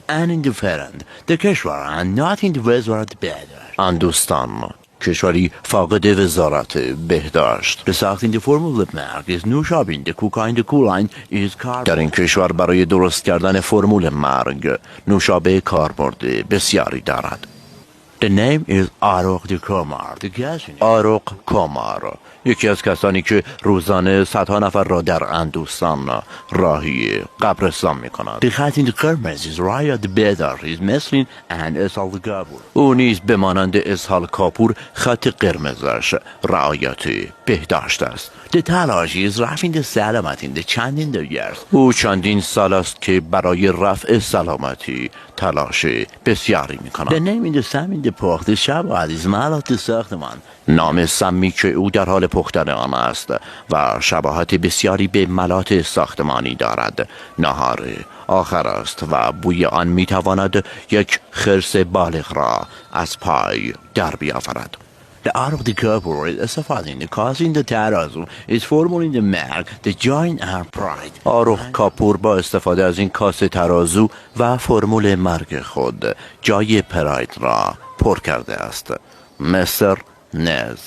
and indifferent. The کشورند not in the وزارت بهداشت. اندوستان کشوری فاقد وزارت بهداشت. The ساختن فرمول مرگ is نوشابین. The کوکائین the کولاین is carbon. در این کشور برای درست کردن فرمول مرگ نوشابه کاربرد بسیاری دارد. The name is آروق د کمار. آروق کمار یکی از کسانی که روزانه صدها نفر را در اندوستان راهی قبرستان می کند. The خط قرمز is رایت بیدار is مثل and اسحال کاپور. او نیز به مانند اسحال کاپور خط قرمزش رعایت بهداشت است. The تلاش is رفع سلامتی چندین دیگر. او چندین سال است که برای رفع سلامتی تلاش بسیاری می کند. The name is سمی د پخت شب از مالات ساختمان. نام سمی که او در حال پختن آن است و شباهت بسیاری به ملات ساختمانی دارد. نهار آخر است و بوی آن می تواند یک خرس بالغ را از پای در بیاورد. The آروق د کاپور استفاده این کاسین د ترازو is فرمول د مرگ the joint our pride. آروق کاپور با استفاده از این کاسه ترازو و فرمول مرگ خود جای پراید را پر کرده است. مستر نز